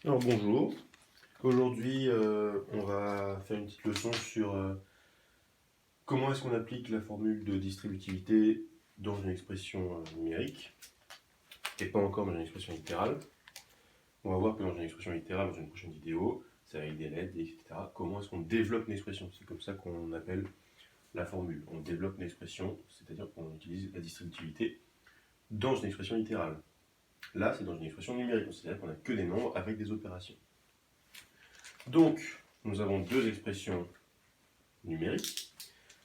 Alors bonjour, aujourd'hui on va faire une petite leçon sur comment est-ce qu'on applique la formule de distributivité dans une expression numérique et pas encore dans une expression littérale. On va voir que dans une expression littérale, dans une prochaine vidéo, c'est avec des lettres, etc. Comment est-ce qu'on développe une expression? C'est comme ça qu'on appelle la formule. On développe une expression, c'est-à-dire qu'on utilise la distributivité dans une expression littérale. Là, c'est dans une expression numérique, c'est-à-dire qu'on n'a que des nombres avec des opérations. Donc, nous avons deux expressions numériques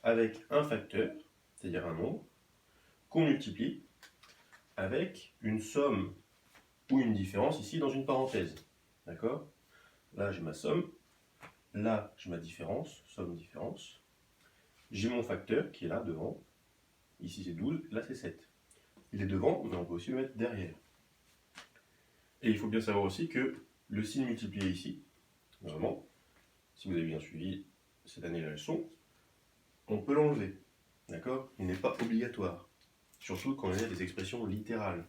avec un facteur, c'est-à-dire un nombre, qu'on multiplie avec une somme ou une différence ici dans une parenthèse. D'accord? Là, j'ai ma somme. Là, j'ai ma différence, somme-différence. J'ai mon facteur qui est là devant. Ici, c'est 12. Là, c'est 7. Il est devant, mais on peut aussi le mettre derrière. Et il faut bien savoir aussi que le signe multiplié ici, normalement, si vous avez bien suivi cette année la leçon, on peut l'enlever. D'accord? Il n'est pas obligatoire. Surtout quand on a des expressions littérales.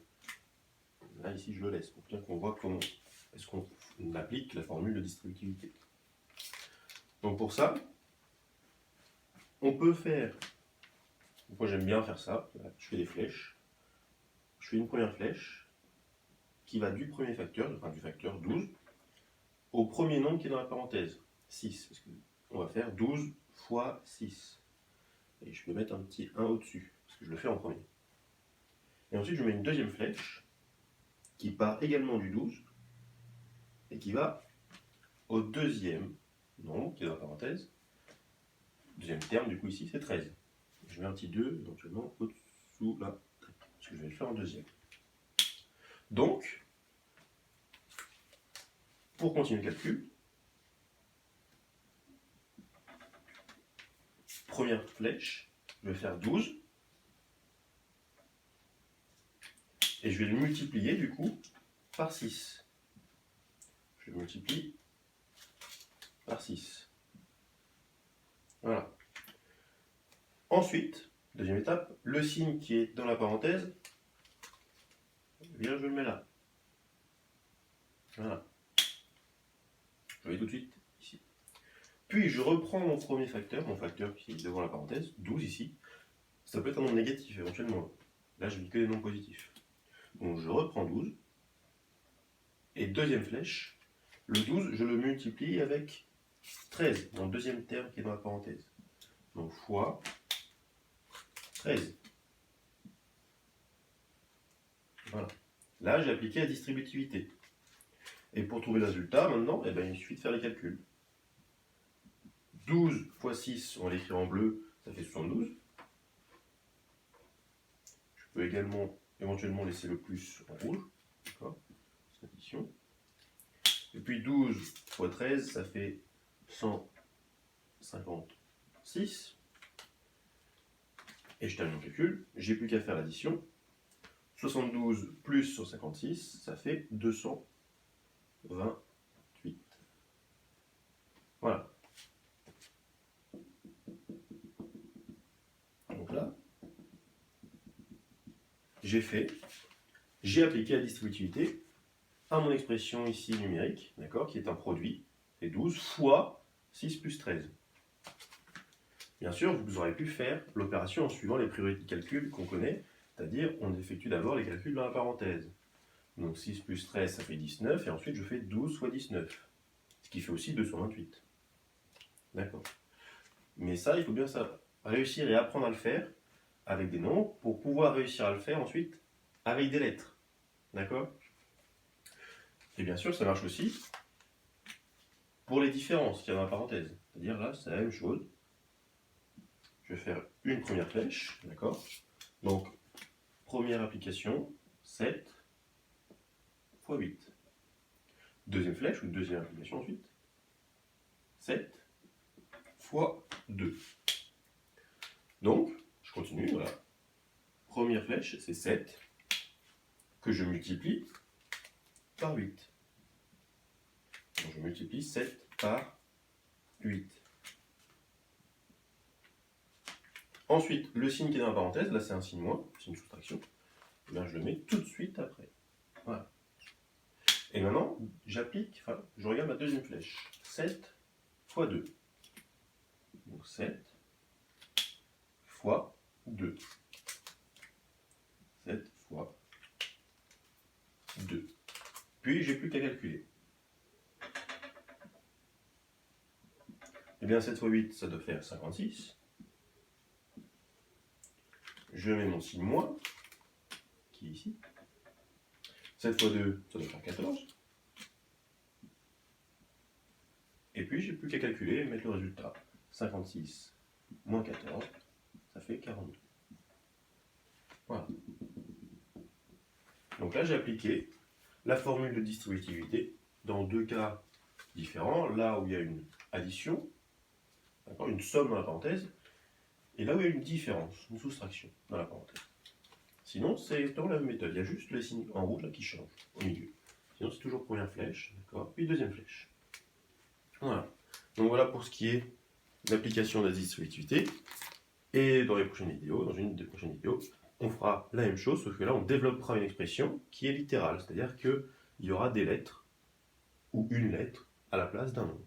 Là, ici, je le laisse pour bien qu'on voit comment est-ce qu'on applique la formule de distributivité. Donc pour ça, on peut faire, moi j'aime bien faire ça, je fais des flèches. Je fais une première flèche qui va du premier facteur, enfin du facteur 12, au premier nombre qui est dans la parenthèse, 6. Parce qu'on va faire 12 fois 6. Et je peux mettre un petit 1 au-dessus, parce que je le fais en premier. Et ensuite, je mets une deuxième flèche qui part également du 12 et qui va au deuxième nombre qui est dans la parenthèse. Deuxième terme, du coup, ici, c'est 13. Je mets un petit 2 éventuellement au-dessous là, parce que je vais le faire en deuxième. Donc, pour continuer le calcul, première flèche, je vais faire 12. Et je vais le multiplier, du coup, par 6. Je le multiplie par 6. Voilà. Ensuite, deuxième étape, le signe qui est dans la parenthèse, eh bien, je le mets là. Voilà. Je vais tout de suite ici. Puis je reprends mon premier facteur, mon facteur qui est devant la parenthèse, 12 ici. Ça peut être un nombre négatif éventuellement. Là, je lis que des nombres positifs. Donc je reprends 12. Et deuxième flèche, le 12, je le multiplie avec 13, mon deuxième terme qui est dans la parenthèse. Donc fois 13. Voilà. Là, j'ai appliqué la distributivité. Et pour trouver le résultat, maintenant, eh ben, il suffit de faire les calculs. 12 fois 6, on va l'écrire en bleu, ça fait 72. Je peux également, éventuellement, laisser le plus en rouge. D'accord? C'est l'addition. Et puis 12 fois 13, ça fait 156. Et je termine mon calcul. J'ai plus qu'à faire l'addition. 72 plus 156, ça fait 228. Voilà. Donc là, j'ai appliqué la distributivité à mon expression ici numérique, d'accord, qui est un produit, c'est 12 fois 6 plus 13. Bien sûr, vous aurez pu faire l'opération en suivant les priorités de calcul qu'on connaît, c'est-à-dire on effectue d'abord les calculs dans la parenthèse. Donc 6 plus 13, ça fait 19, et ensuite je fais 12 fois 19, ce qui fait aussi 228. D'accord. Mais ça, il faut bien réussir et apprendre à le faire avec des nombres pour pouvoir réussir à le faire ensuite avec des lettres. D'accord? Et bien sûr, ça marche aussi pour les différences qu'il y a dans la parenthèse. C'est-à-dire là, c'est la même chose. Je vais faire une première flèche, d'accord? Donc, première application, 7 fois 8. Deuxième flèche, ou deuxième application ensuite, 7 fois 2. Donc, je continue, voilà. Première flèche, c'est 7, que je multiplie par 8. Donc, je multiplie 7 par 8. Ensuite, le signe qui est dans la parenthèse, là c'est un signe moins, signe soustraction, là je le mets tout de suite après. Voilà. Et maintenant, je regarde ma deuxième flèche. 7 fois 2. Donc 7 fois 2. 7 fois 2. Puis, j'ai plus qu'à calculer. Eh bien, 7 fois 8, ça doit faire 56. Je mets mon signe moins, qui est ici. 7 fois 2, ça doit faire 14. Et puis, j'ai plus qu'à calculer et mettre le résultat. 56 moins 14, ça fait 42. Voilà. Donc là, j'ai appliqué la formule de distributivité dans deux cas différents. Là où il y a une addition, une somme dans la parenthèse, et là où il y a une différence, une soustraction dans la parenthèse. Sinon, c'est dans la même méthode. Il y a juste les signes en rouge là qui changent au milieu. Sinon, c'est toujours première flèche, d'accord, puis deuxième flèche. Voilà. Donc voilà pour ce qui est de l'application de la distributivité. Et dans les prochaines vidéos, dans une des prochaines vidéos, on fera la même chose, sauf que là, on développera une expression qui est littérale, c'est-à-dire qu'il y aura des lettres ou une lettre à la place d'un nom.